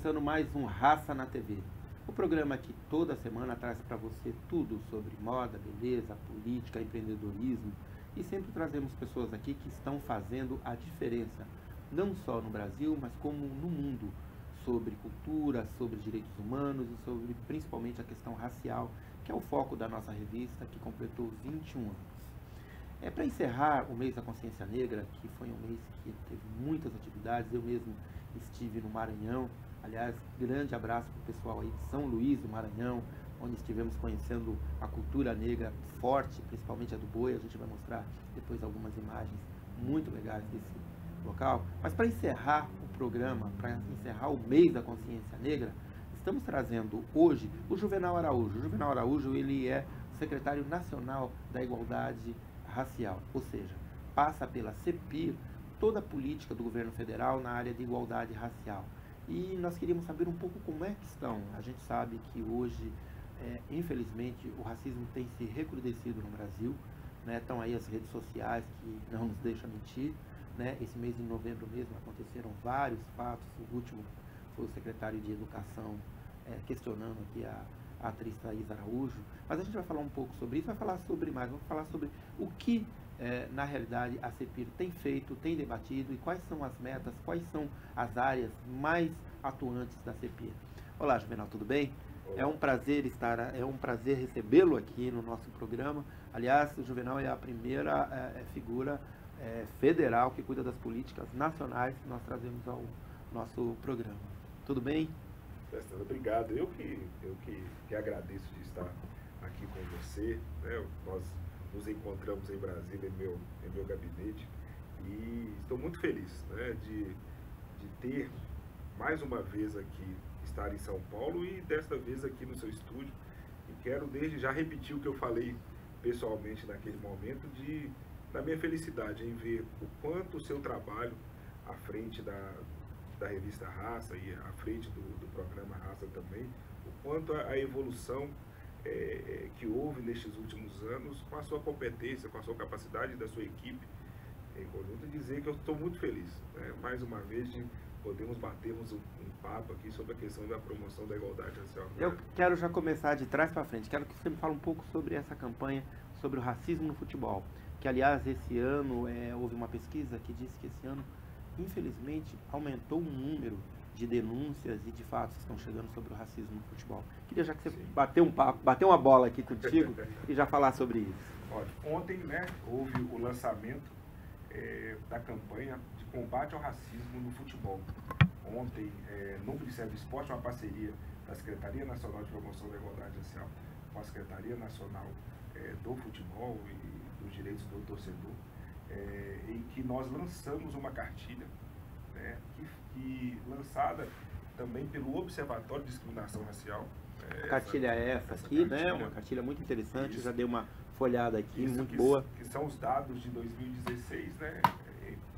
começando mais um Raça na TV. O programa que toda semana traz para você tudo sobre moda, beleza, política, empreendedorismo. E sempre trazemos pessoas aqui que estão fazendo a diferença, não só no Brasil, mas como no mundo, sobre cultura, sobre direitos humanos e sobre principalmente a questão racial, que é o foco da nossa revista, que completou 21 anos. Para encerrar o mês da consciência negra, que foi um mês que teve muitas atividades, eu mesmo estive no Maranhão. Aliás, grande abraço para o pessoal aí de São Luís do Maranhão, onde estivemos conhecendo a cultura negra forte, principalmente a do boi. A gente vai mostrar depois algumas imagens muito legais desse local. Mas para encerrar o programa, para encerrar o mês da consciência negra, estamos trazendo hoje o Juvenal Araújo. O Juvenal Araújo, ele é secretário nacional da igualdade racial, ou seja, passa pela CEPIR toda a política do governo federal na área de igualdade racial. E nós queríamos saber um pouco como é que estão. A gente sabe que hoje, infelizmente, o racismo tem se recrudescido no Brasil, né? Estão aí as redes sociais que não nos deixam mentir, né? Esse mês de novembro mesmo aconteceram vários fatos. O último foi o secretário de Educação questionando aqui a atriz Thaís Araújo. Mas a gente vai falar um pouco sobre isso, vai falar sobre mais, vamos falar sobre o que na realidade a CEPIR tem feito, tem debatido e quais são as metas, quais são as áreas mais atuantes da CEPIR. Olá, Juvenal, tudo bem? Olá. É um prazer recebê-lo aqui no nosso programa. Aliás, o Juvenal é a primeira figura federal que cuida das políticas nacionais que nós trazemos ao nosso programa. Tudo bem? Obrigado. Eu que agradeço de estar aqui com você, né? Nós nos encontramos em Brasília, em meu gabinete, e estou muito feliz, né, de ter mais uma vez aqui, estar em São Paulo e desta vez aqui no seu estúdio. E quero desde já repetir o que eu falei pessoalmente naquele momento, da minha felicidade em ver o quanto o seu trabalho à frente da revista Raça e à frente do programa Raça também, o quanto a evolução que houve nestes últimos anos, com a sua competência, com a sua capacidade da sua equipe em conjunto, dizer que eu estou muito feliz, né? Mais uma vez de podermos batermos um papo aqui sobre a questão da promoção da igualdade racial. Eu quero já começar de trás para frente, quero que você me fale um pouco sobre essa campanha sobre o racismo no futebol, que aliás esse ano houve uma pesquisa que disse que esse ano, infelizmente, aumentou o número de denúncias e de fatos que estão chegando sobre o racismo no futebol. Queria já que você bateu uma bola aqui contigo e já falar sobre isso. Olha, ontem, né, houve o lançamento da campanha de combate ao racismo no futebol. Ontem, no Ministério do Esporte, uma parceria da Secretaria Nacional de Promoção da Igualdade Racial com a Secretaria Nacional do Futebol e dos Direitos do Torcedor, em que nós lançamos uma cartilha, né, que lançada também pelo Observatório de Discriminação Racial. A cartilha é essa aqui, né? Uma cartilha muito interessante, isso. Já dei uma folhada aqui, isso, muito boa. Que são os dados de 2016, né?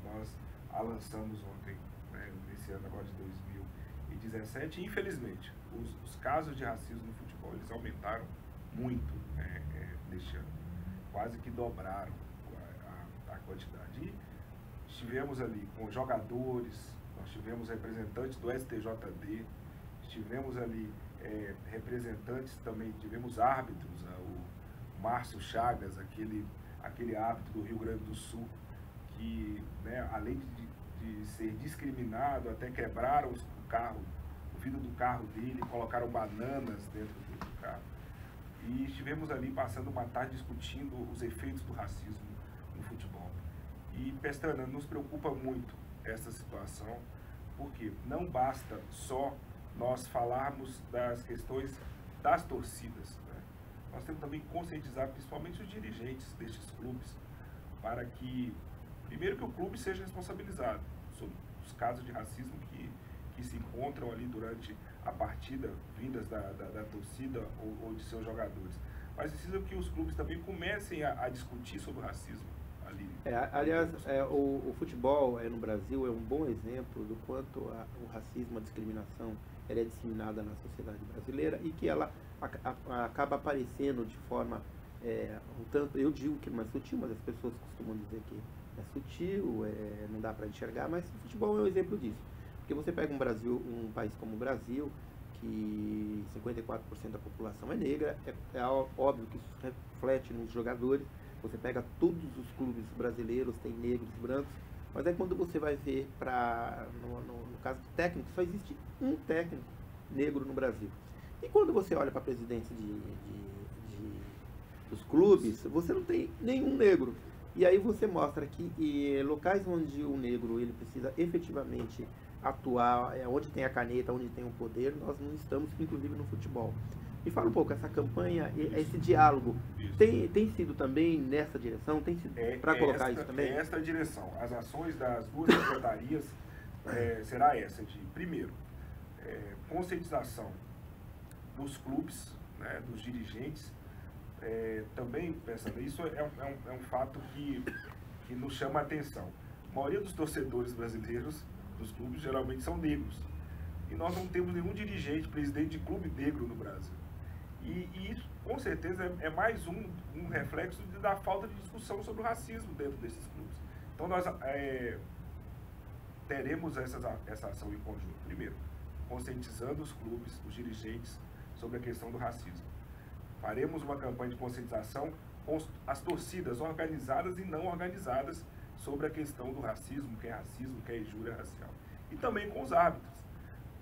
Nós a lançamos ontem, né, nesse ano agora de 2017, e infelizmente os casos de racismo no futebol, eles aumentaram muito neste ano, quase que dobraram a quantidade. E estivemos ali com jogadores, nós tivemos representantes do STJD, estivemos ali representantes também, tivemos árbitros, o Márcio Chagas, aquele árbitro do Rio Grande do Sul, que, né, além de ser discriminado, até quebraram o vidro do carro dele, colocaram bananas dentro do carro. E estivemos ali passando uma tarde discutindo os efeitos do racismo no futebol. E, Pestana, nos preocupa muito essa situação, porque não basta só nós falarmos das questões das torcidas, né? Nós temos também que conscientizar principalmente os dirigentes destes clubes, para que, primeiro, que o clube seja responsabilizado sobre os casos de racismo que se encontram ali durante a partida, vindas da torcida ou de seus jogadores. Mas precisa que os clubes também comecem a discutir sobre o racismo ali. Aliás, o futebol no Brasil é um bom exemplo do quanto o racismo, a discriminação, ela é disseminada na sociedade brasileira e que ela acaba aparecendo de forma um tanto, eu digo que não é sutil, mas as pessoas costumam dizer que é sutil, não dá para enxergar, mas o futebol é um exemplo disso. Porque você pega um país como o Brasil, que 54% da população é negra, é óbvio que isso reflete nos jogadores. Você pega todos os clubes brasileiros, tem negros e brancos, mas é quando você vai ver, no caso do técnico, só existe um técnico negro no Brasil. E quando você olha para a presidência dos clubes, você não tem nenhum negro. E aí você mostra que locais onde o negro ele precisa efetivamente atuar, onde tem a caneta, onde tem o poder, nós não estamos, inclusive no futebol. Me fala um pouco, essa campanha, esse diálogo, tem sido também nessa direção? Tem sido para colocar isso também? É esta a direção. As ações das duas secretarias será essa de, primeiro, conscientização dos clubes, né, dos dirigentes. Também, pensando, isso é um fato que nos chama a atenção. A maioria dos torcedores brasileiros dos clubes geralmente são negros. E nós não temos nenhum dirigente, presidente de clube negro no Brasil. E isso, com certeza, é mais um reflexo da falta de discussão sobre o racismo dentro desses clubes. Então, nós teremos essa ação em conjunto. Primeiro, conscientizando os clubes, os dirigentes, sobre a questão do racismo. Faremos uma campanha de conscientização com as torcidas organizadas e não organizadas sobre a questão do racismo, que é racismo, que é injúria racial. E também com os árbitros.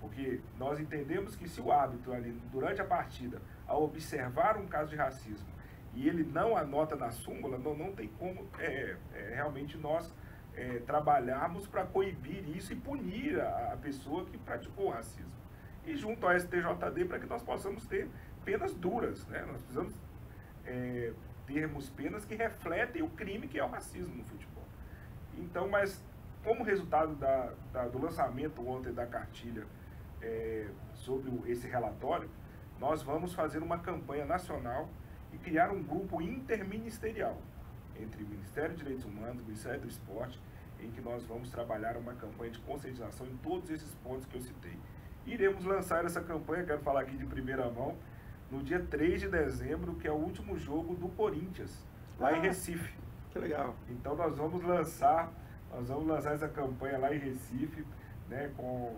Porque nós entendemos que se o árbitro ali, durante a partida, ao observar um caso de racismo, e ele não anota na súmula, não tem como realmente nós trabalharmos para coibir isso e punir a pessoa que praticou o racismo. E junto ao STJD para que nós possamos ter penas duras, né? Nós precisamos termos penas que refletem o crime que é o racismo no futebol. Então, mas como resultado do lançamento ontem da cartilha sobre esse relatório, nós vamos fazer uma campanha nacional e criar um grupo interministerial entre o Ministério dos Direitos Humanos, o Ministério do Esporte, em que nós vamos trabalhar uma campanha de conscientização em todos esses pontos que eu citei. Iremos lançar essa campanha, quero falar aqui de primeira mão, no dia 3 de dezembro, que é o último jogo do Corinthians, lá em Recife. Que legal. Então nós vamos lançar essa campanha lá em Recife, né, com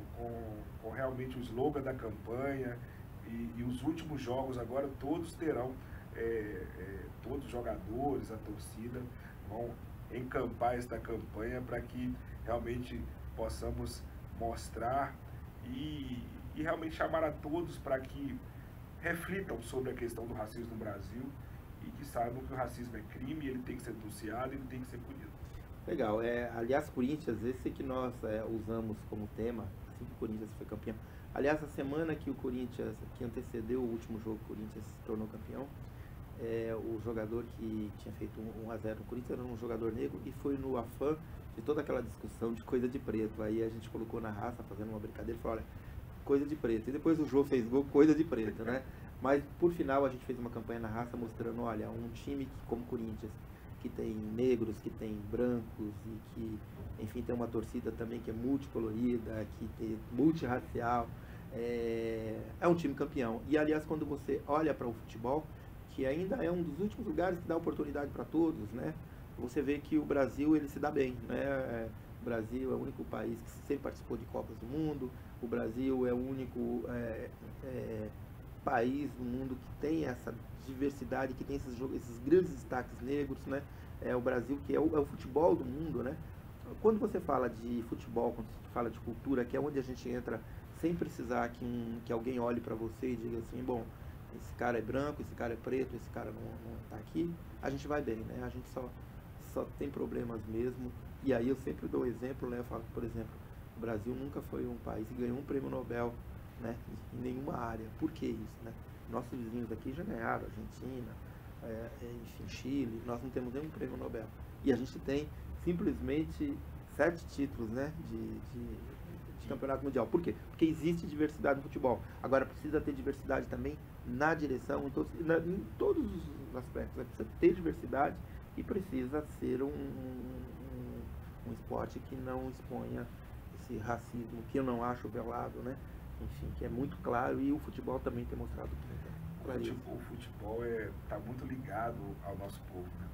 realmente o slogan da campanha, e os últimos jogos agora todos terão, todos os jogadores, a torcida, vão encampar esta campanha para que realmente possamos mostrar e realmente chamar a todos para que reflitam sobre a questão do racismo no Brasil e que saibam que o racismo é crime, ele tem que ser denunciado e ele tem que ser punido. Legal. Aliás, Corinthians, esse que nós usamos como tema, assim que o Corinthians foi campeão. Aliás, a semana que o Corinthians, que antecedeu o último jogo, o Corinthians se tornou campeão, o jogador que tinha feito 1-0 no Corinthians era um jogador negro e foi no afã de toda aquela discussão de coisa de preto. Aí a gente colocou na raça, fazendo uma brincadeira, e falou, olha, coisa de preto. E depois o Jô fez gol, coisa de preto, né? Mas por final a gente fez uma campanha na raça mostrando, olha, um time como o Corinthians, que tem negros, que tem brancos e que, enfim, tem uma torcida também que é multicolorida, que tem multirracial, é um time campeão. E aliás, quando você olha para o futebol, que ainda é um dos últimos lugares que dá oportunidade para todos, né? Você vê que o Brasil ele se dá bem, né? O Brasil é o único país que sempre participou de Copas do Mundo. O Brasil é o único país do mundo que tem essa diversidade, que tem esses grandes destaques negros, né? O Brasil que é o futebol do mundo, né? Quando você fala de futebol, quando você fala de cultura, que é onde a gente entra sem precisar que alguém olhe para você e diga assim, bom, esse cara é branco, esse cara é preto, esse cara não está aqui, a gente vai bem, né? A gente só tem problemas mesmo. E aí eu sempre dou exemplo, né? Eu falo que, por exemplo, o Brasil nunca foi um país que ganhou um prêmio Nobel, né, em nenhuma área. Por que isso, né? Nossos vizinhos aqui já ganharam, Argentina, enfim, Chile, nós não temos nenhum prêmio Nobel. E a gente tem simplesmente 7 títulos, né, de campeonato mundial. Por quê? Porque existe diversidade no futebol. Agora precisa ter diversidade também na direção, em todos os aspectos. Precisa ter diversidade e precisa ser um esporte que não exponha esse racismo, que eu não acho velado, né? Enfim, que é muito claro, e o futebol também tem mostrado isso. O futebol está muito ligado ao nosso povo, né?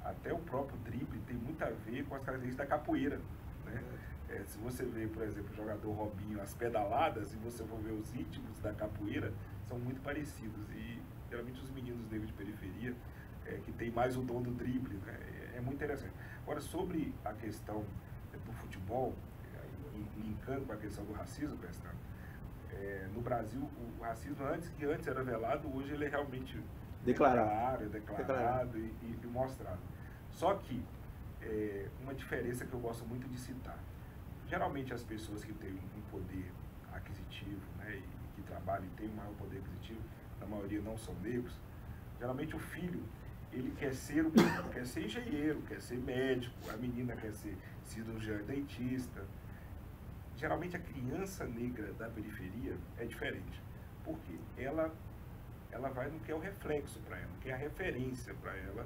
Até o próprio drible tem muito a ver com as características da capoeira, né? Se você vê, por exemplo, o jogador Robinho, as pedaladas, e você for ver os ritmos da capoeira, são muito parecidos. E geralmente os meninos negros de periferia, que tem mais o dom do drible, né? É muito interessante. Agora, sobre a questão do futebol, linkando com a questão do racismo, Pestana, no Brasil, o racismo, que antes era velado, hoje ele é realmente declarado e mostrado. Só que, uma diferença que eu gosto muito de citar, geralmente as pessoas que têm um poder aquisitivo, né, e que trabalham e têm um maior poder aquisitivo, na maioria não são negros, geralmente o filho, ele quer ser engenheiro, quer ser médico, a menina quer ser cirurgiã dentista. Geralmente a criança negra da periferia é diferente, porque ela vai no que é o reflexo para ela, que é a referência para ela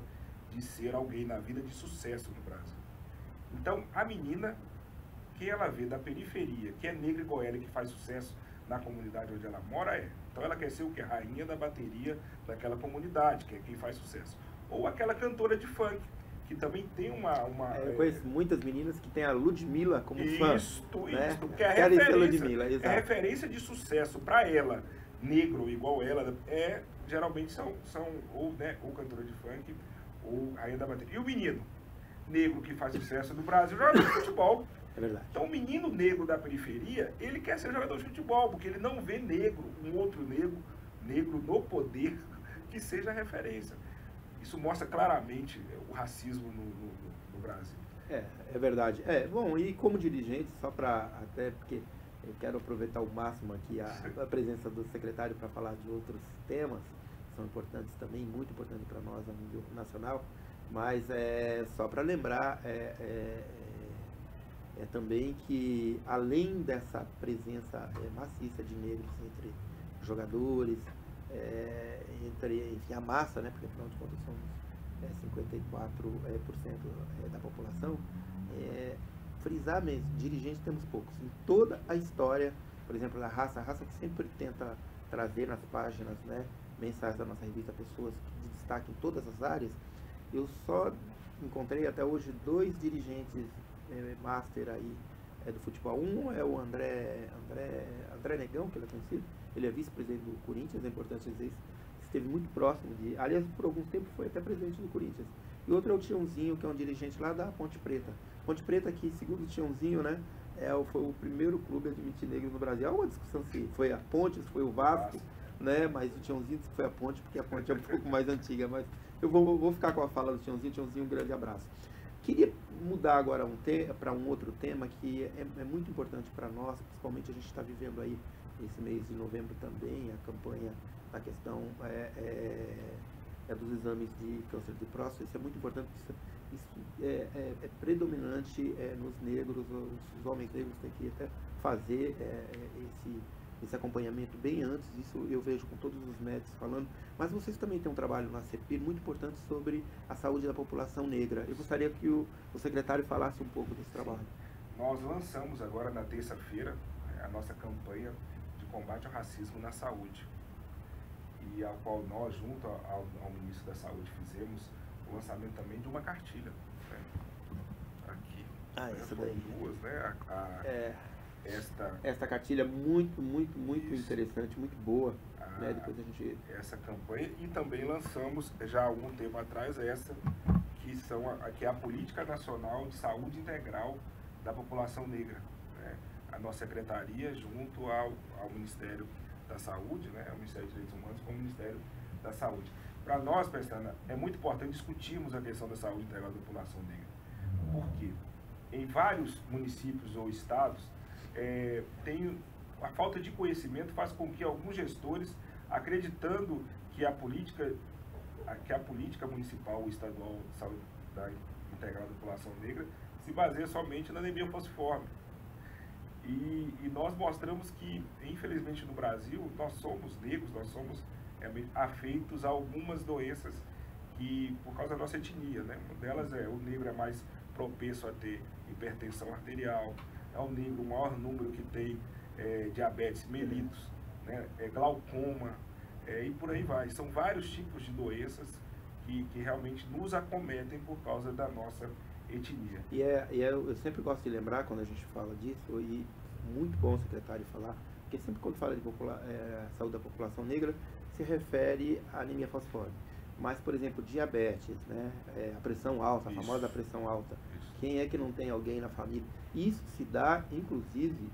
de ser alguém na vida de sucesso no Brasil. Então, a menina que ela vê da periferia, que é negra igual ela, que faz sucesso na comunidade onde ela mora, então ela quer ser o que? Rainha da bateria daquela comunidade, que é quem faz sucesso. Ou aquela cantora de funk, que também tem eu conheço muitas meninas que tem a Ludmilla como fã. Né? Que é a referência de sucesso para ela, negro igual ela, geralmente são ou cantora de funk, ou rainha da bateria. E o menino negro que faz sucesso no Brasil joga futebol. É verdade. Então o menino negro da periferia, ele quer ser jogador de futebol, porque ele não vê um outro negro no poder que seja referência. Isso mostra claramente o racismo no Brasil. É verdade. Bom, e como dirigente, só para, até porque eu quero aproveitar ao máximo aqui a presença do secretário para falar de outros temas, que são importantes também, muito importantes para nós a nível nacional, mas só para lembrar também que, além dessa presença maciça de negros entre jogadores, enfim, a massa, né, porque afinal de contas somos 54% da população, frisar mesmo, dirigentes temos poucos. Em toda a história, por exemplo, a raça que sempre tenta trazer nas páginas, né, mensais da nossa revista, pessoas de destaque em todas as áreas, eu só encontrei até hoje 2 dirigentes master aí do futebol. Um é o André Negão, que ele é conhecido, ele é vice-presidente do Corinthians, é importante dizer isso, esteve muito próximo aliás, por algum tempo foi até presidente do Corinthians. E outro é o Tiãozinho, que é um dirigente lá da Ponte Preta. Ponte Preta, que segundo o Tiãozinho, né, foi o primeiro clube a admitir negros no Brasil. Há uma discussão se foi a Ponte, se foi o Vasco, né, mas o Tiãozinho disse que foi a Ponte, porque a Ponte é um pouco mais antiga, mas eu vou ficar com a fala do Tiãozinho. Tiãozinho, um grande abraço. Queria mudar agora para um outro tema que é muito importante para nós, principalmente a gente está vivendo aí esse mês de novembro também, a campanha da questão dos exames de câncer de próstata. Isso é muito importante, isso é predominante nos negros, os homens negros têm que até fazer esse acompanhamento bem antes, isso eu vejo com todos os médicos falando, mas vocês também têm um trabalho na CEPIR muito importante sobre a saúde da população negra. Eu gostaria que o secretário falasse um pouco desse trabalho. Nós lançamos agora na terça-feira a nossa campanha de combate ao racismo na saúde, e a qual nós, junto ao Ministro da Saúde, fizemos o lançamento também de uma cartilha, né? Aqui. Essa daí. 2, né? Esta cartilha muito interessante, muito boa, né? Depois a gente... Essa campanha, e também lançamos já há algum tempo atrás que é a Política Nacional de Saúde Integral da População Negra, né? A nossa secretaria, junto ao Ministério da Saúde, né? O Ministério dos Direitos Humanos com o Ministério da Saúde. Para nós, Pestana, é muito importante discutirmos a questão da saúde integral da população negra. Por quê? Em vários municípios ou estados, a falta de conhecimento faz com que alguns gestores, acreditando que a política municipal ou estadual de saúde integral da população negra se baseia somente na anemia falciforme. E nós mostramos que, infelizmente, no Brasil, nós somos negros, nós somos afeitos a algumas doenças que, por causa da nossa etnia, né? Uma delas o negro é mais propenso a ter hipertensão arterial, é o negro o maior número que tem diabetes mellitus, né? Glaucoma, e por aí vai. São vários tipos de doenças que realmente nos acometem por causa da nossa etnia. Eu sempre gosto de lembrar, quando a gente fala disso, e muito bom o secretário falar, porque sempre quando fala de saúde da população negra, se refere à anemia falciforme. Mas, por exemplo, diabetes, né? A pressão alta, a famosa pressão alta. Quem é que não tem alguém na família? Isso se dá, inclusive,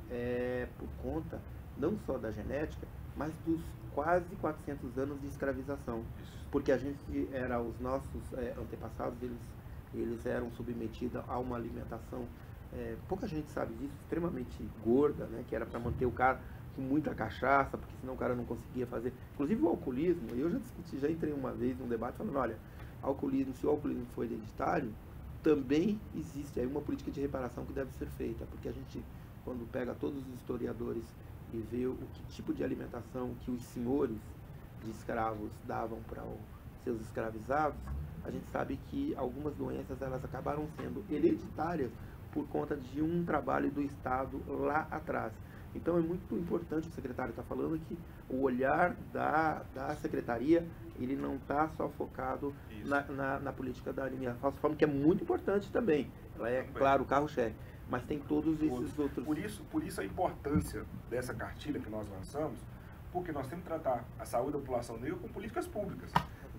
por conta não só da genética, mas dos quase 400 anos de escravização. Porque os nossos antepassados, eles eram submetidos a uma alimentação, pouca gente sabe disso, extremamente gorda, né? Que era para manter o cara com muita cachaça, porque senão o cara não conseguia fazer. Inclusive o alcoolismo, eu já entrei uma vez num debate falando, olha, se o alcoolismo for hereditário, também existe aí uma política de reparação que deve ser feita, porque a gente, quando pega todos os historiadores e vê o que tipo de alimentação que os senhores de escravos davam para os seus escravizados, a gente sabe que algumas doenças elas acabaram sendo hereditárias por conta de um trabalho do Estado lá atrás. Então é muito importante, o secretário está falando, que o olhar da secretaria, ele não está só focado na política da anemia falciforme, que é muito importante também. Ela é, claro, o carro-chefe, mas tem todos esses outros... Por isso a importância dessa cartilha que nós lançamos, porque nós temos que tratar a saúde da população negra com políticas públicas.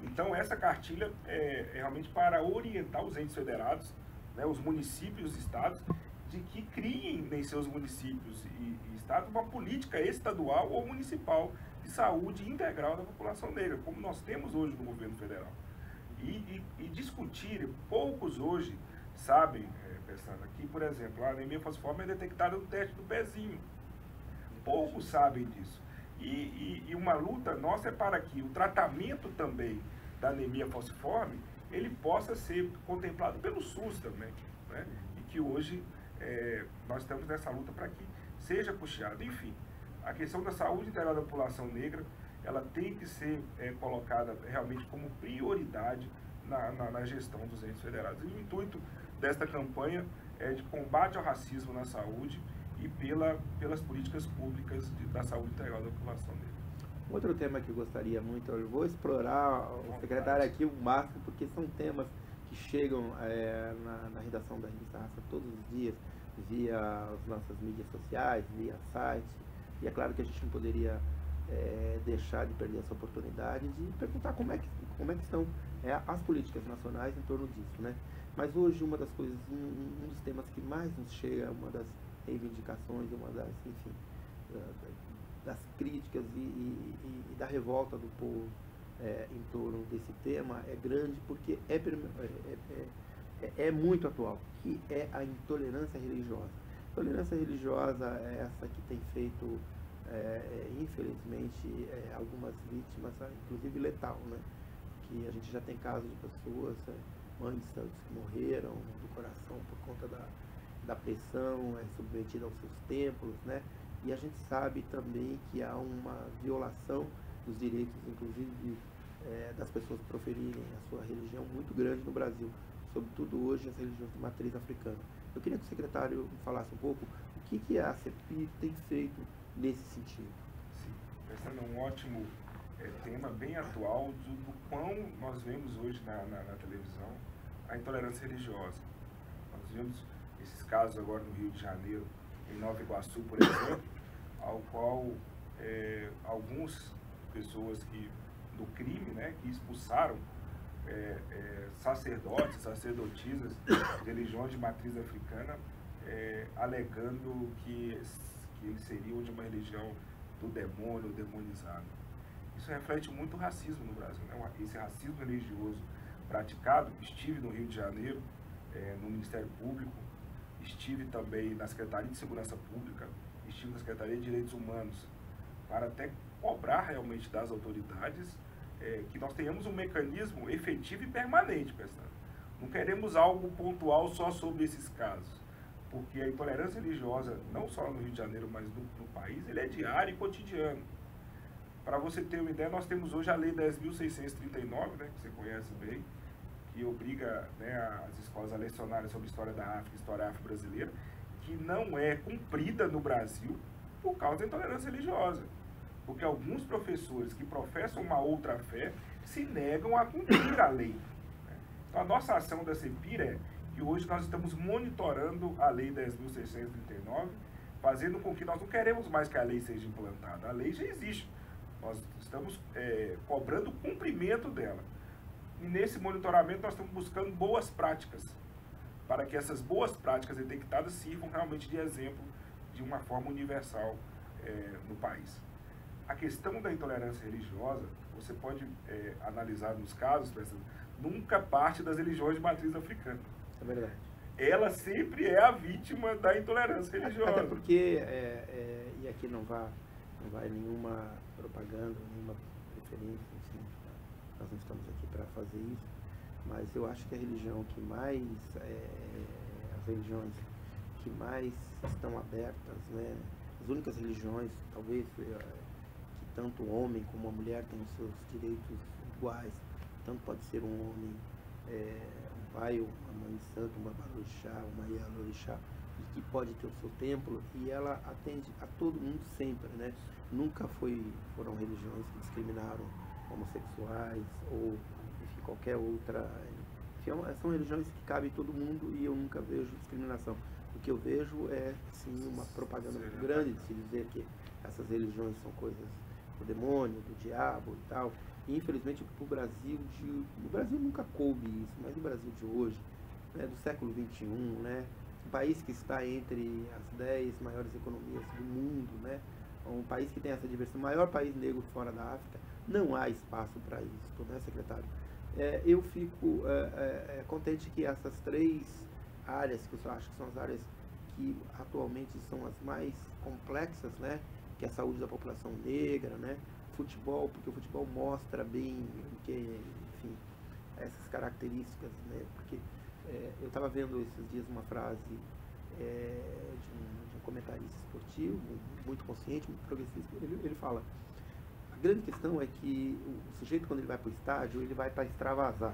Então essa cartilha é realmente para orientar os entes federados, né, os municípios e estados, de que criem em seus municípios e estados uma política estadual ou municipal de saúde integral da população negra, como nós temos hoje no governo federal. E discutir, poucos hoje sabem, pensando aqui, por exemplo, a anemia falciforme é detectada no teste do pezinho. Poucos sabem disso. E uma luta nossa é para que o tratamento também da anemia falciforme, ele possa ser contemplado pelo SUS também, né? E que hoje nós estamos nessa luta para que seja custeado. Enfim, a questão da saúde integral da população negra, ela tem que ser colocada realmente como prioridade na gestão dos entes federados. E o intuito desta campanha é de combate ao racismo na saúde e pelas políticas públicas da saúde integral da população negra. Outro tema que eu gostaria muito, eu vou explorar o secretário aqui o máximo, porque são temas que chegam na redação da revista Raça todos os dias, via as nossas mídias sociais, via site, e é claro que a gente não poderia deixar de perder essa oportunidade de perguntar como é que estão as políticas nacionais em torno disso, né? Mas hoje uma das coisas, um dos temas que mais nos chega, uma das reivindicações, uma das, enfim, das críticas e da revolta do povo em torno desse tema é grande, porque é muito atual, que é a intolerância religiosa. A intolerância religiosa é essa que tem feito, infelizmente, algumas vítimas, inclusive letal, né? Que a gente já tem casos de pessoas, mães de santos que morreram do coração por conta da pressão, submetida aos seus templos, né? E a gente sabe também que há uma violação dos direitos, inclusive, das pessoas proferirem a sua religião muito grande no Brasil, sobretudo hoje as religiões de matriz africana. Eu queria que o secretário falasse um pouco o que a CEPIR tem feito nesse sentido. Sim, esse é um ótimo tema, bem atual, do quão nós vemos hoje na televisão a intolerância religiosa. Nós vemos esses casos agora no Rio de Janeiro, em Nova Iguaçu, por exemplo, ao qual algumas pessoas do crime, né, que expulsaram sacerdotes, sacerdotisas de religiões de matriz africana, alegando que eles seriam de uma religião do demônio, demonizado. Isso reflete muito o racismo no Brasil, né? Esse racismo religioso praticado. Estive no Rio de Janeiro, no Ministério Público, estive também na Secretaria de Segurança Pública, estive na Secretaria de Direitos Humanos, para até cobrar realmente das autoridades que nós tenhamos um mecanismo efetivo e permanente, pensando. Não queremos algo pontual só sobre esses casos, porque a intolerância religiosa, não só no Rio de Janeiro, mas no país, ele é diário e cotidiano. Para você ter uma ideia, nós temos hoje a Lei 10.639, né, que você conhece bem, que obriga, né, as escolas a lecionarem sobre história da África, história afro-brasileira, que não é cumprida no Brasil por causa da intolerância religiosa. Porque alguns professores que professam uma outra fé se negam a cumprir a lei. Né? Então a nossa ação da CEPIR é E hoje nós estamos monitorando a Lei 10.639, fazendo com que nós não queremos mais que a lei seja implantada. A lei já existe. Nós estamos cobrando o cumprimento dela. E nesse monitoramento nós estamos buscando boas práticas, para que essas boas práticas detectadas sirvam realmente de exemplo de uma forma universal no país. A questão da intolerância religiosa, você pode analisar nos casos, nunca parte das religiões de matriz africana. É verdade. Ela sempre é a vítima da intolerância religiosa. Até porque, e aqui não vai nenhuma propaganda, nenhuma preferência, assim, nós não estamos aqui para fazer isso, mas eu acho que a religião que mais, as religiões que mais estão abertas, né, as únicas religiões, talvez, que tanto o homem como a mulher têm os seus direitos iguais, tanto pode ser um homem, um pai, uma mãe santa, uma Babalorixá, uma Ialorixá, e que pode ter o seu templo, e ela atende a todo mundo sempre, né? Nunca foram religiões que discriminaram homossexuais ou, enfim, qualquer outra. Enfim, são religiões que cabem todo mundo e eu nunca vejo discriminação. O que eu vejo é, sim, uma propaganda muito grande de se dizer que essas religiões são coisas do demônio, do diabo e tal. E, infelizmente, o Brasil nunca coube isso, mas o Brasil de hoje, né, do século XXI, né, um país que está entre as 10 maiores economias do mundo, né, um país que tem essa diversidade, o maior país negro fora da África, não há espaço para isso, né, secretário? Eu fico contente que essas 3 áreas, que eu acho que são as áreas que atualmente são as mais complexas, né, que é a saúde da população negra, né, futebol, porque o futebol mostra bem, enfim, essas características, né, porque eu estava vendo esses dias uma frase de um comentarista esportivo, muito consciente, muito progressista, ele fala, a grande questão é que o sujeito, quando ele vai para o estádio, ele vai para extravasar.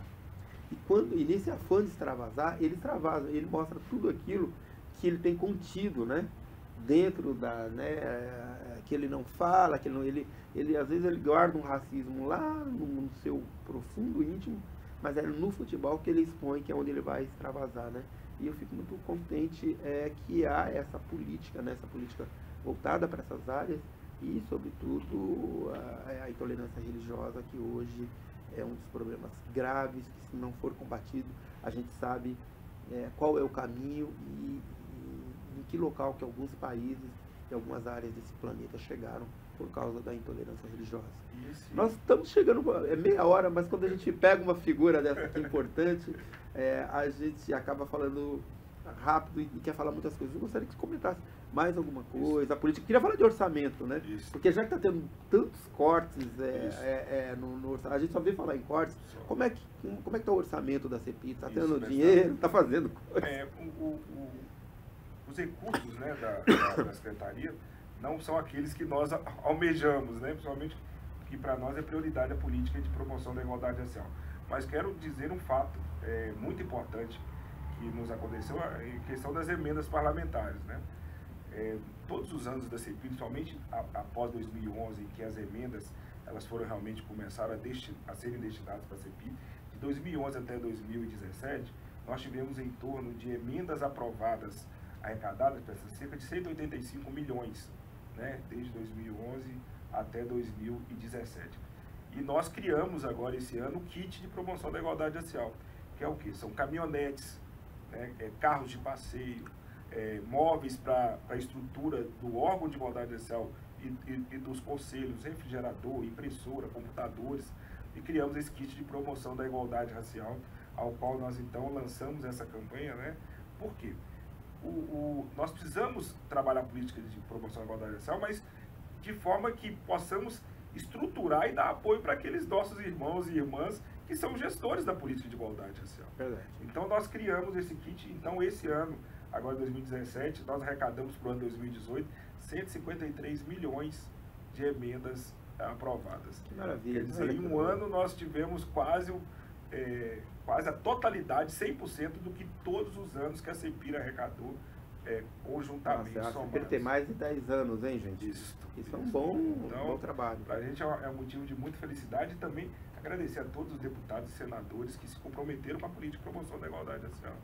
E nesse afã de extravasar, ele extravasa, ele mostra tudo aquilo que ele tem contido, né? Dentro da, né, que ele não fala, que ele às vezes ele guarda um racismo lá no seu profundo íntimo, mas é no futebol que ele expõe, que é onde ele vai extravasar, né? E eu fico muito contente que há essa política, né, essa política voltada para essas áreas e, sobretudo, a intolerância religiosa, que hoje é um dos problemas graves, que se não for combatido, a gente sabe qual é o caminho e em que local que alguns países e algumas áreas desse planeta chegaram por causa da intolerância religiosa. Isso. Nós estamos chegando, meia hora, mas quando a gente pega uma figura dessa que é importante, a gente acaba falando rápido e quer falar muitas coisas. Eu gostaria que você comentasse mais alguma coisa, isso. A política. Eu queria falar de orçamento, né? Isso. Porque já que está tendo tantos cortes no orçamento, a gente só vê falar em cortes. Como é que está o orçamento da CEPI? Está tendo dinheiro? Está fazendo coisa? Os recursos, né, da Secretaria não são aqueles que nós almejamos, né? Principalmente que para nós é prioridade a política de promoção da igualdade racial. Mas quero dizer um fato muito importante que nos aconteceu em questão das emendas parlamentares, né? Todos os anos da CEPI, principalmente após 2011, em que as emendas elas foram realmente começaram a serem destinadas para a CEPI, de 2011 até 2017, nós tivemos em torno de emendas aprovadas, arrecadadas, cerca de 185 milhões, né, desde 2011 até 2017. E nós criamos agora esse ano o kit de promoção da igualdade racial, que é o quê? São caminhonetes, né, carros de passeio, móveis para a estrutura do órgão de igualdade racial e dos conselhos, refrigerador, impressora, computadores, e criamos esse kit de promoção da igualdade racial, ao qual nós então lançamos essa campanha, né? Por quê? Nós precisamos trabalhar política de promoção da igualdade racial, mas de forma que possamos estruturar e dar apoio para aqueles nossos irmãos e irmãs que são gestores da política de igualdade racial. Verdade. Então nós criamos esse kit, então esse ano, agora 2017, nós arrecadamos para o ano 2018 153 milhões de emendas aprovadas. Que maravilha. Quer dizer, em um ano nós tivemos quase a totalidade, 100% do que todos os anos que a CEPIR arrecadou conjuntamente. Nossa, ter mais de 10 anos, hein, gente? Isso é um bom trabalho. Para a gente é um motivo de muita felicidade e também agradecer a todos os deputados e senadores que se comprometeram com a política de promoção da igualdade racial.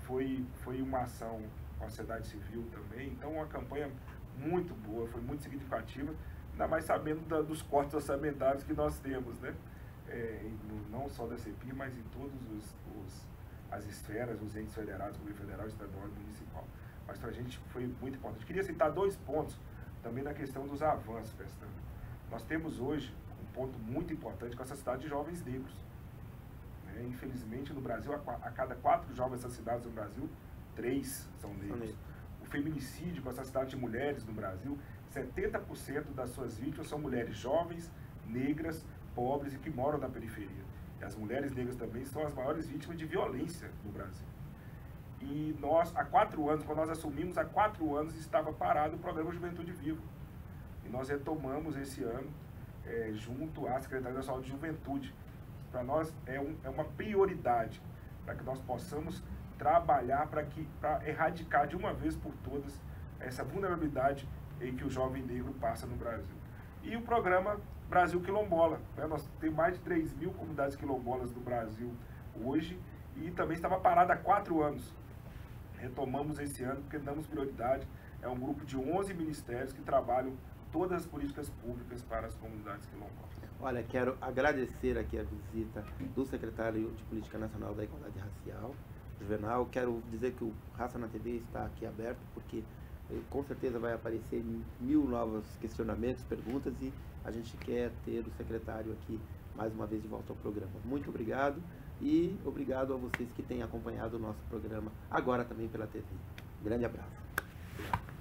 foi uma ação com a sociedade civil também, então uma campanha muito boa, foi muito significativa, ainda mais sabendo dos cortes orçamentários que nós temos, né? Não só da CEPI, mas em todas as esferas, os entes federados, governo federal, estadual e municipal. Mas para a gente foi muito importante. Queria citar 2 pontos também na questão dos avanços, Pestana. Nós temos hoje um ponto muito importante com essa cidade de jovens negros. Infelizmente, no Brasil, a cada 4 jovens assassinados no Brasil, 3 são negros. O feminicídio com essa cidade de mulheres no Brasil, 70% das suas vítimas são mulheres jovens, negras, pobres e que moram na periferia. E as mulheres negras também são as maiores vítimas de violência no Brasil. E nós, há 4 anos, quando nós assumimos, há 4 anos estava parado o programa Juventude Viva. E nós retomamos esse ano, junto à Secretaria Nacional de Juventude. Para nós é uma prioridade, para que nós possamos trabalhar para erradicar de uma vez por todas essa vulnerabilidade em que o jovem negro passa no Brasil. E o programa Brasil Quilombola, né? Nós temos mais de 3.000 comunidades quilombolas no Brasil hoje e também estava parado há 4 anos. Retomamos esse ano porque damos prioridade. É um grupo de 11 ministérios que trabalham todas as políticas públicas para as comunidades quilombolas. Olha, quero agradecer aqui a visita do secretário de Política Nacional da Igualdade Racial, Juvenal. Quero dizer que o Raça na TV está aqui aberto, porque com certeza vai aparecer 1000 novos questionamentos, perguntas, e a gente quer ter o secretário aqui mais uma vez de volta ao programa. Muito obrigado e obrigado a vocês que têm acompanhado o nosso programa agora também pela TV. Grande abraço. Obrigado.